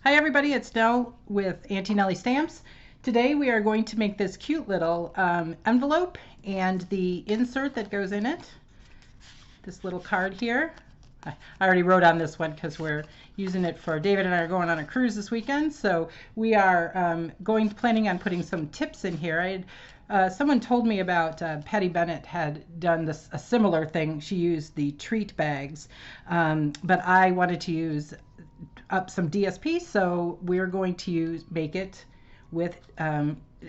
Hi everybody, it's Nell with Auntie Nellie Stamps. Today we are going to make this cute little envelope and the insert that goes in it. This little card here. I already wrote on this one because we're using it for David and I are going on a cruise this weekend. So we are planning on putting some tips in here. Someone told me about Patty Bennett had done a similar thing. She used the treat bags, but I wanted to use up some DSP, so we're going to make it with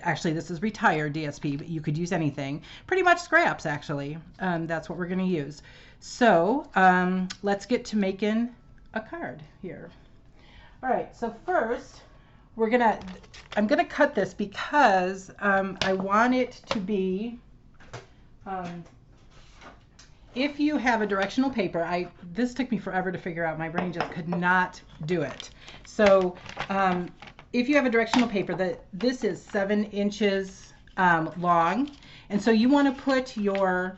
actually this is retired DSP, but you could use anything, pretty much scraps actually. That's what we're going to use. So let's get to making a card here. All right, so first I'm gonna cut this because I want it to be if you have a directional paper, this took me forever to figure out. My brain just could not do it. So if you have a directional paper, this is 7 inches long, and so you want to put your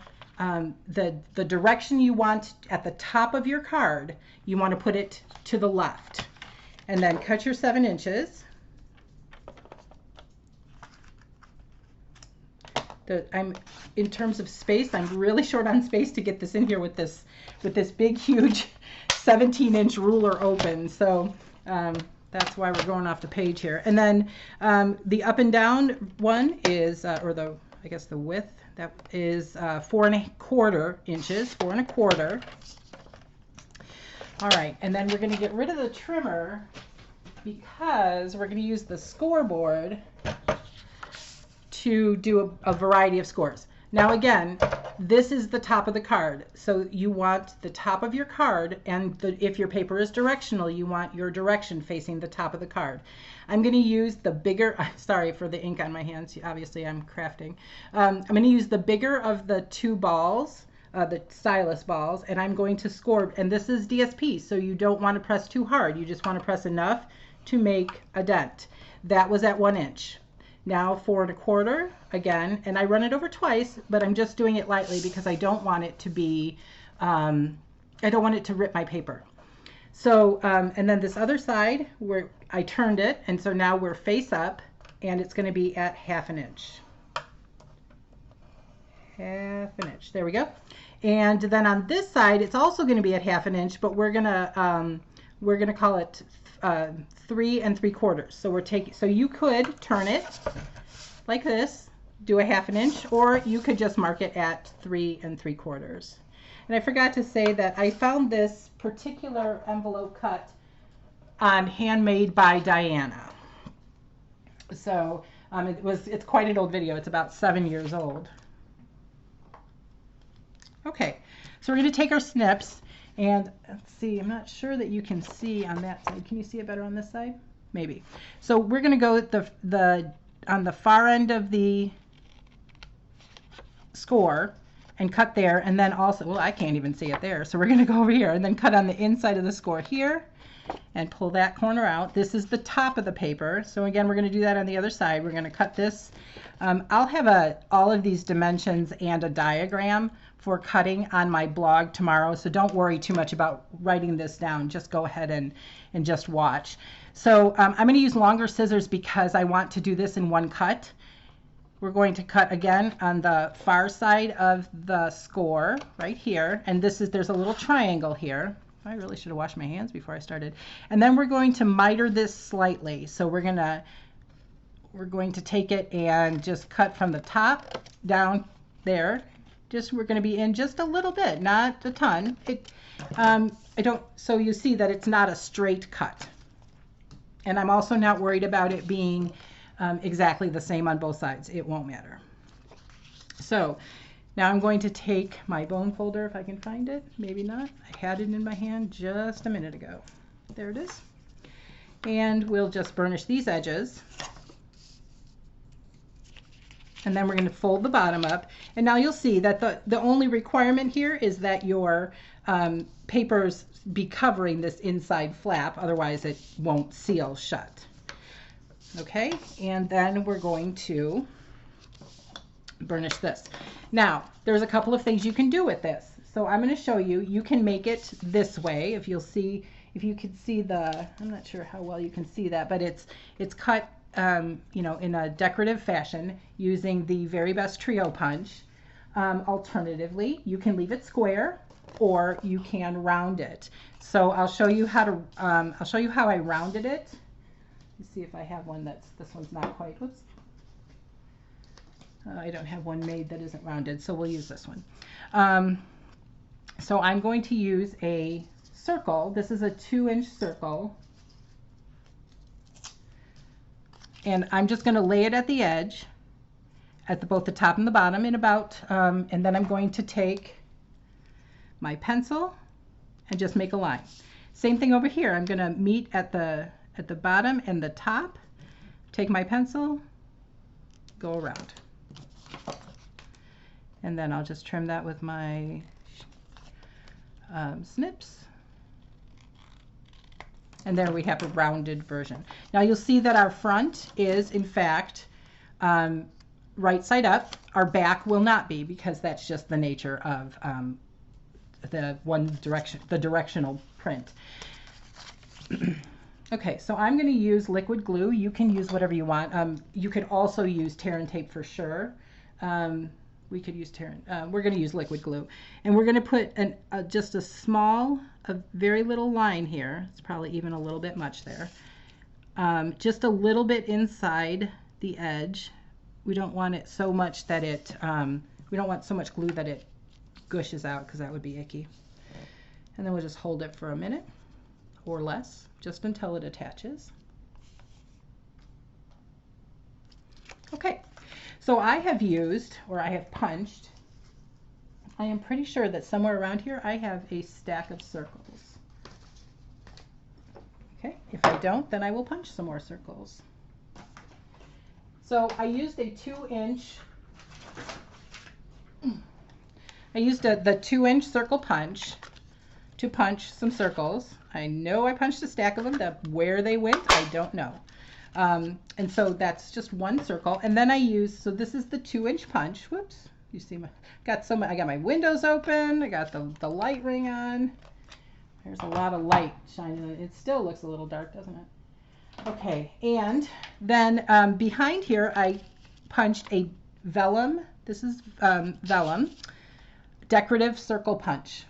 the direction you want at the top of your card. You want to put it to the left, and then cut your 7 inches. In terms of space, I'm really short on space to get this in here with this big, huge 17-inch ruler open. So that's why we're going off the page here. And then the up and down one is, I guess the width, that is 4 1/4 inches, 4 1/4. All right, and then we're going to get rid of the trimmer because we're going to use the scoreboard to do a variety of scores. Now again, this is the top of the card. So you want the top of your card, and if your paper is directional, you want your direction facing the top of the card. I'm going to use the bigger, sorry for the ink on my hands, obviously I'm crafting. I'm going to use the bigger of the 2 balls, the stylus balls, and I'm going to score, and this is DSP, so you don't want to press too hard. You just want to press enough to make a dent. That was at 1 inch. Now 4 1/4 again, and I run it over twice, but I'm just doing it lightly because I don't want it to be, I don't want it to rip my paper. So, and then this other side where I turned it, and so now we're face up, and it's going to be at 1/2 inch. 1/2 inch, there we go. And then on this side, it's also going to be at 1/2 inch, but we're going to call it 3 3/4. So you could turn it like this, do a 1/2 inch, or you could just mark it at 3 3/4. And I forgot to say that I found this particular envelope cut on Handmade by Diana. So it's quite an old video. It's about 7 years old. Okay, so we're going to take our snips. And let's see, I'm not sure that you can see on that side. Can you see it better on this side? Maybe. So we're going to go with on the far end of the score and cut there, and then also, well, I can't even see it there. So we're going to go over here and then cut on the inside of the score here and pull that corner out. This is the top of the paper. So again, we're going to do that on the other side. We're going to cut this. I'll have all of these dimensions and a diagram for cutting on my blog tomorrow, so don't worry too much about writing this down. Just go ahead and just watch. So I'm going to use longer scissors because I want to do this in one cut. We're going to cut again on the far side of the score right here, and there's a little triangle here. I really should have washed my hands before I started. And then we're going to miter this slightly. So we're going to take it and just cut from the top down there. We're going to be in just a little bit, not a ton. So you see that it's not a straight cut. And I'm also not worried about it being exactly the same on both sides. It won't matter. So now I'm going to take my bone folder, if I can find it. Maybe not. I had it in my hand just a minute ago. There it is. And we'll just burnish these edges. And then we're going to fold the bottom up. And now you'll see that the only requirement here is that your papers be covering this inside flap, otherwise it won't seal shut. Okay, and then we're going to burnish this. Now, there's a couple of things you can do with this. So I'm going to show you. You can make it this way. If you'll see if you could see the, I'm not sure how well you can see that, but it's cut, you know, in a decorative fashion using the Very Best Trio punch. Alternatively, you can leave it square or you can round it. So I'll show you how to, I'll show you how I rounded it. Let's see if I have one that's, this one's not quite, whoops. I don't have one made that isn't rounded, so we'll use this one. So I'm going to use a circle. This is a 2-inch circle. And I'm just going to lay it at the edge, at both the top and the bottom, in about, and then I'm going to take my pencil and just make a line. Same thing over here. I'm going to meet at the bottom and the top, take my pencil, go around. And then I'll just trim that with my snips. And there we have a rounded version. Now you'll see that our front is, in fact, right side up. Our back will not be, because that's just the nature of the directional print. Okay, so I'm going to use liquid glue. You can use whatever you want. You could also use tear and tape for sure. We could use we're going to use liquid glue, and we're going to put just a very little line here. It's probably even a little bit much there. Just a little bit inside the edge. We don't want it so much that it, we don't want so much glue that it gushes out, because that would be icky. And then we'll just hold it for a minute or less, just until it attaches. Okay. So I have used, or I have punched, I am pretty sure that somewhere around here I have a stack of circles. Okay, if I don't, then I will punch some more circles. So I used a 2-inch, I used the 2-inch circle punch to punch some circles. I know I punched a stack of them. Where they went, I don't know. And so that's just one circle. And then I use, so this is the 2-inch punch. Whoops, you see I got my windows open. I got the light ring on. There's a lot of light shining on it. It still looks a little dark, doesn't it? Okay, and then behind here I punched a vellum. This is vellum decorative circle punch.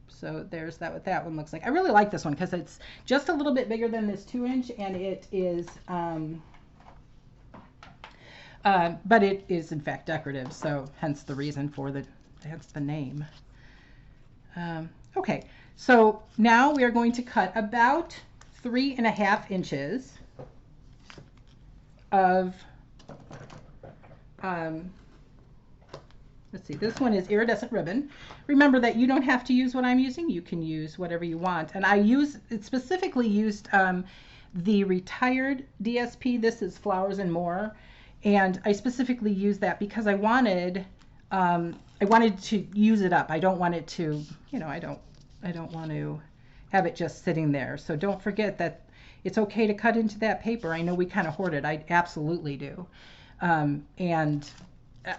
So there's what that one looks like. I really like this one because it's just a little bit bigger than this 2-inch, and it is, but it is in fact decorative. So hence the reason for hence the name. Okay, so now we are going to cut about 3.5 inches of, let's see, this one is iridescent ribbon. Remember that you don't have to use what I'm using. You can use whatever you want. And it specifically used the retired DSP. This is Flowers and More. And I specifically used that because I wanted to use it up. I don't want it to, you know, I don't want to have it just sitting there. So don't forget that it's okay to cut into that paper. I know we kind of hoard it. I absolutely do. And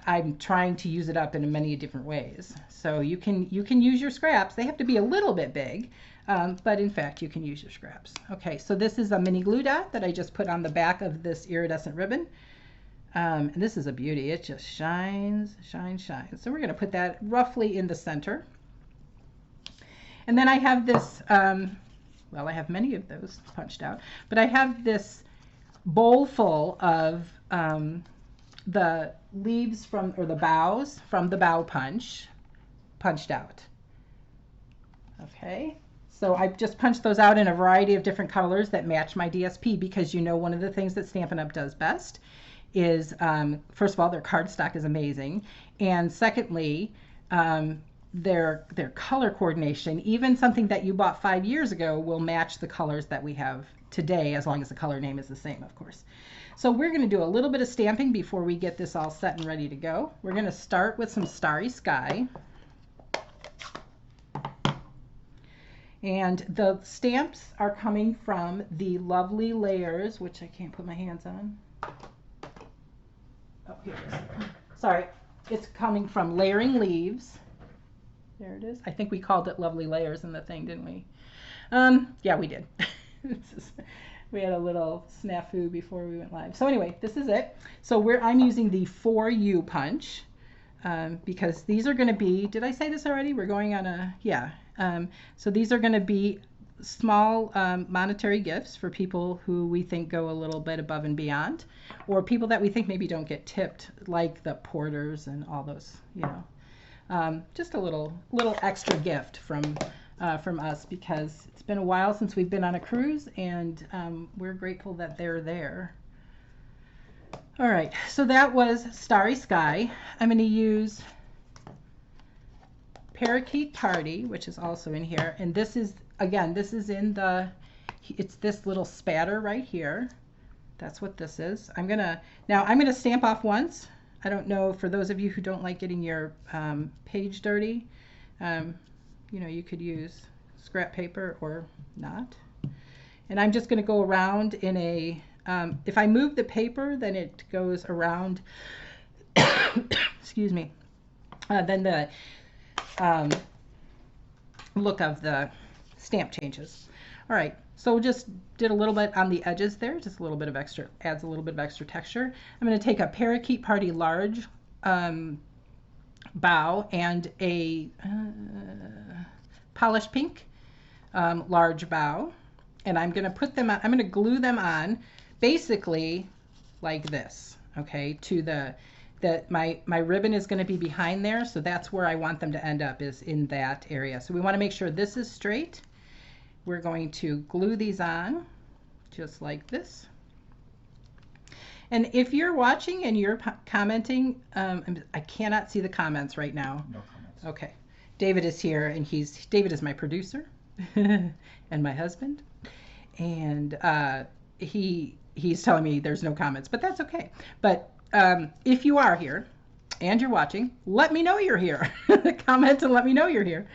I'm trying to use it up in many different ways. So you can use your scraps. They have to be a little bit big, but in fact you can use your scraps. Okay, so this is a mini glue dot that I just put on the back of this iridescent ribbon. And this is a beauty. It just shines, shines, shines. So we're going to put that roughly in the center. And then I have this, well, I have many of those punched out, but I have this bowl full of the leaves or the boughs from the bough punch punched out. Okay, so I just punched those out in a variety of different colors that match my DSP, because you know one of the things that Stampin' Up! Does best is, first of all, their cardstock is amazing, and secondly, their color coordination. Even something that you bought 5 years ago will match the colors that we have today, as long as the color name is the same, of course. So we're going to do a little bit of stamping before we get this all set and ready to go. We're going to start with some Starry Sky. And the stamps are coming from the Lovely Layers, which I can't put my hands on. Oh, here it is. Sorry. It's coming from Layering Leaves. There it is. I think we called it Lovely Layers in the thing, didn't we? Yeah, we did. We had a little snafu before we went live. So anyway, this is it. So I'm using the 4U punch because these are going to be, did I say this already? We're going on a, yeah. So these are going to be small monetary gifts for people who we think go a little bit above and beyond, or people that we think maybe don't get tipped, like the porters and all those, you know. Just a little extra gift from us, because it's been a while since we've been on a cruise, and we're grateful that they're there. All right, so that was Starry Sky. I'm going to use Parakeet Party, which is also in here, and this is, again, this is in the, it's this little spatter right here. That's what this is. I'm gonna stamp off once. I don't know, for those of you who don't like getting your page dirty, you know, you could use scrap paper or not. And I'm just gonna go around in a, if I move the paper, then it goes around, excuse me, then the look of the stamp changes. All right, so just did a little bit on the edges there, just a little bit of extra, adds a little bit of extra texture. I'm going to take a Parakeet Party large bow and a polished pink large bow, and I'm going to put them on, I'm going to glue them on basically like this, okay, to the, that my ribbon is going to be behind there, so that's where I want them to end up, is in that area. So we want to make sure this is straight. We're going to glue these on just like this. And if you're watching and you're commenting, I cannot see the comments right now. No comments. Okay. David is here, and David is my producer and my husband. And he's telling me there's no comments, but that's okay. But if you are here and you're watching, let me know you're here. Comment and let me know you're here,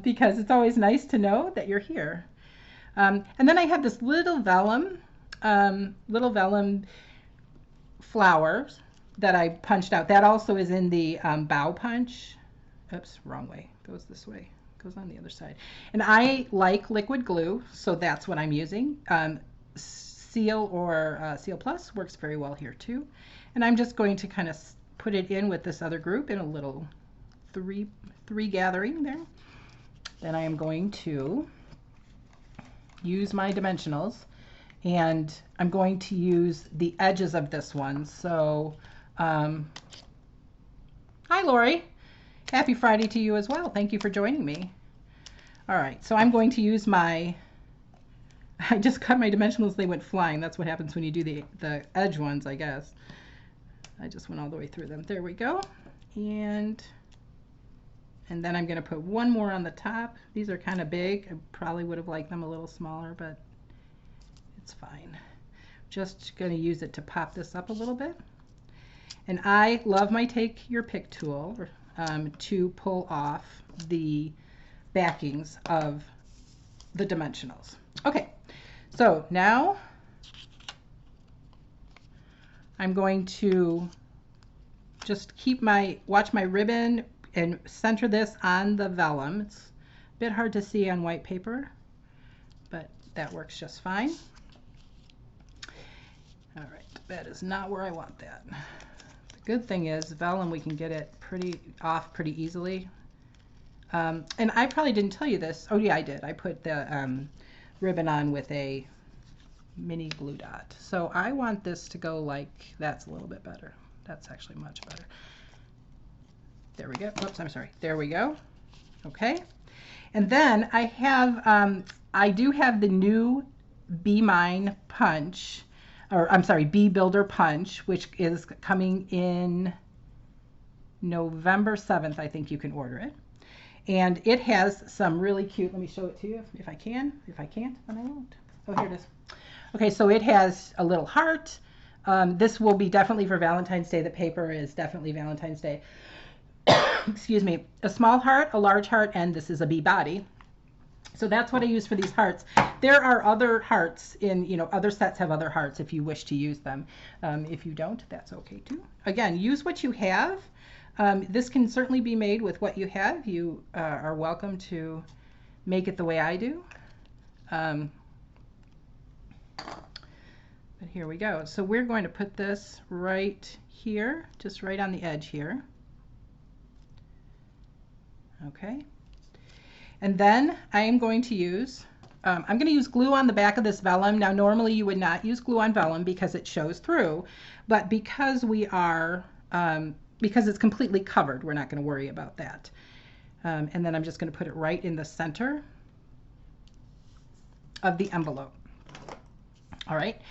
because it's always nice to know that you're here. And then I have this little vellum flowers that I punched out. That also is in the bow punch. Oops, wrong way. Goes this way. Goes on the other side. And I like liquid glue, so that's what I'm using. Seal or Seal Plus works very well here too. And I'm just going to kind of put it in with this other group in a little three gathering there. Then I am going to use my dimensionals, and I'm going to use the edges of this one. So, hi Lori, happy Friday to you as well. Thank you for joining me. All right, so I'm going to use I just cut my dimensionals, they went flying. That's what happens when you do the edge ones, I guess. I just went all the way through them. There we go. And then I'm going to put one more on the top. These are kind of big. I probably would have liked them a little smaller, but it's fine. Just going to use it to pop this up a little bit. And I love my Take Your Pick tool to pull off the backings of the dimensionals. Okay, so now I'm going to just watch my ribbon and center this on the vellum. It's a bit hard to see on white paper, but that works just fine. All right, that is not where I want that. The good thing is vellum, we can get it pretty easily. And I probably didn't tell you this. Oh yeah, I did. I put the ribbon on with a mini glue dot. So I want this to go like, that's a little bit better. That's actually much better. There we go. Oops, I'm sorry. There we go. Okay. And then I do have the new Be Mine punch, or I'm sorry, Bee Builder punch, which is coming in November 7th. I think you can order it. And it has some really cute, let me show it to you if I can. If I can't, then I won't. Oh, here it is. Okay, so it has a little heart. This will be definitely for Valentine's Day. The paper is definitely Valentine's Day. Excuse me. A small heart, a large heart, and this is a bee body. So that's what I use for these hearts. There are other hearts in, other sets have other hearts if you wish to use them. If you don't, that's okay too. Again, use what you have. This can certainly be made with what you have. You are welcome to make it the way I do. But here we go. So we're going to put this right here, just right on the edge here. Okay. And then I am going to use, I'm going to use glue on the back of this vellum. Now normally you would not use glue on vellum because it shows through, but because we are, because it's completely covered, we're not going to worry about that. And then I'm just going to put it right in the center of the envelope. All right.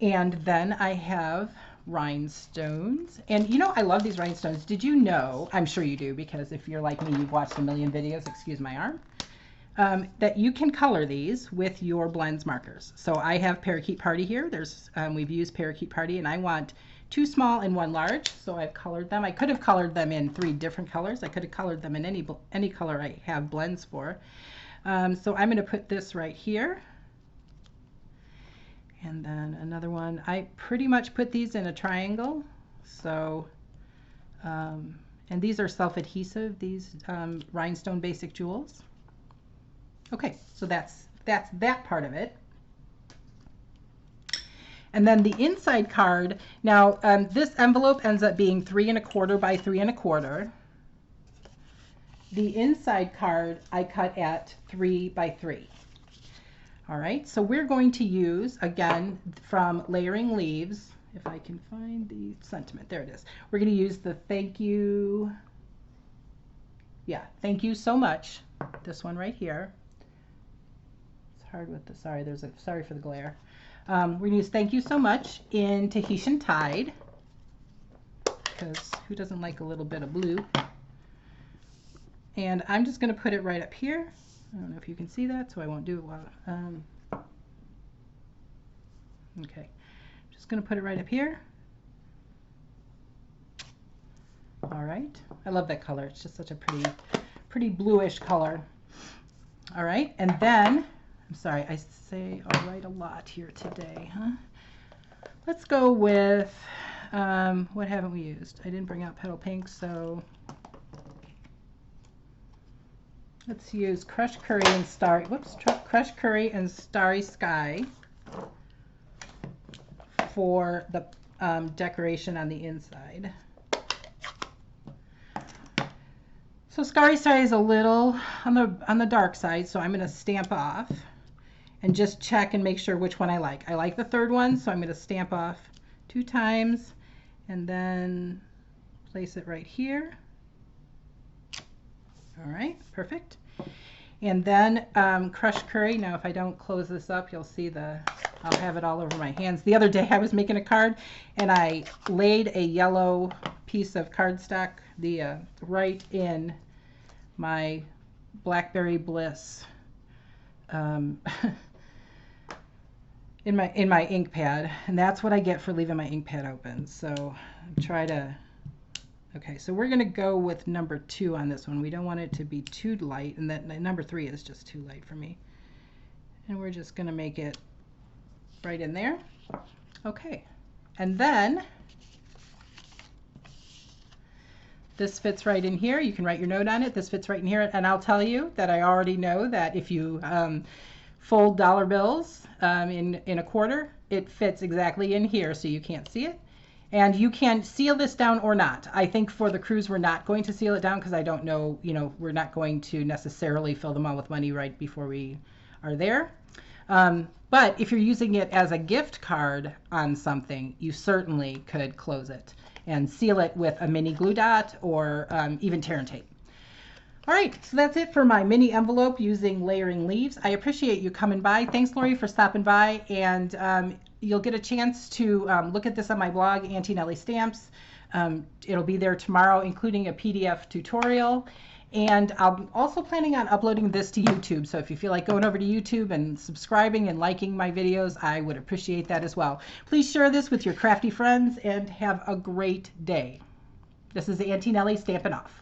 And then I have rhinestones. And you know, I love these rhinestones. Did you know, I'm sure you do, because if you're like me, you've watched a million videos, excuse my arm, that you can color these with your blends markers. So I have Parakeet Party here. There's, we've used Parakeet Party, and I want 2 small and 1 large. So I've colored them. I could have colored them in 3 different colors. I could have colored them in any color I have blends for. So I'm going to put this right here. And then another one. I pretty much put these in a triangle. So, and these are self-adhesive, these rhinestone basic jewels. Okay, so that's that part of it. And then the inside card, now this envelope ends up being 3 1/4 by 3 1/4. The inside card I cut at 3 by 3. All right, so we're going to use, again, from Layering Leaves, if I can find the sentiment, there it is. We're going to use the thank you, thank you so much, this one right here. It's hard with the, sorry for the glare. We're going to use thank you so much in Tahitian Tide, because who doesn't like a little bit of blue? And I'm just going to put it right up here. I don't know if you can see that, so I won't do it while, okay, just going to put it right up here. All right, I love that color. It's just such a pretty bluish color. All right, and then, I'm sorry, I say all right a lot here today, huh? Let's go with, what haven't we used? I didn't bring out Petal Pink, so let's use Crushed Curry and Crushed Curry and Starry Sky for the decoration on the inside. So Starry Sky is a little on the dark side, so I'm going to stamp off and just check and make sure which one I like. I like the third one, so I'm going to stamp off 2 times and then place it right here. All right, perfect. And then Crushed Curry. Now, if I don't close this up, you'll see I'll have it all over my hands. The other day I was making a card and I laid a yellow piece of cardstock right in my Blackberry Bliss in my ink pad, and that's what I get for leaving my ink pad open. So try to. Okay, so we're going to go with number 2 on this one. We don't want it to be too light, and that number 3 is just too light for me. And we're just going to make it right in there. Okay, and then this fits right in here. You can write your note on it. This fits right in here, and I'll tell you that I already know that if you fold dollar bills in a quarter, it fits exactly in here, so you can't see it. And you can seal this down or not. I think for the cruise, we're not going to seal it down because I don't know, we're not going to necessarily fill them all with money right before we are there. But if you're using it as a gift card on something, you certainly could close it and seal it with a mini glue dot or even tear and tape. All right, so that's it for my mini envelope using Layering Leaves. I appreciate you coming by. Thanks, Lori, for stopping by. And you'll get a chance to look at this on my blog, Auntie Nellie Stamps. It'll be there tomorrow, including a PDF tutorial. And I'm also planning on uploading this to YouTube. So if you feel like going over to YouTube and subscribing and liking my videos, I would appreciate that as well. Please share this with your crafty friends and have a great day. This is Auntie Nellie stamping off.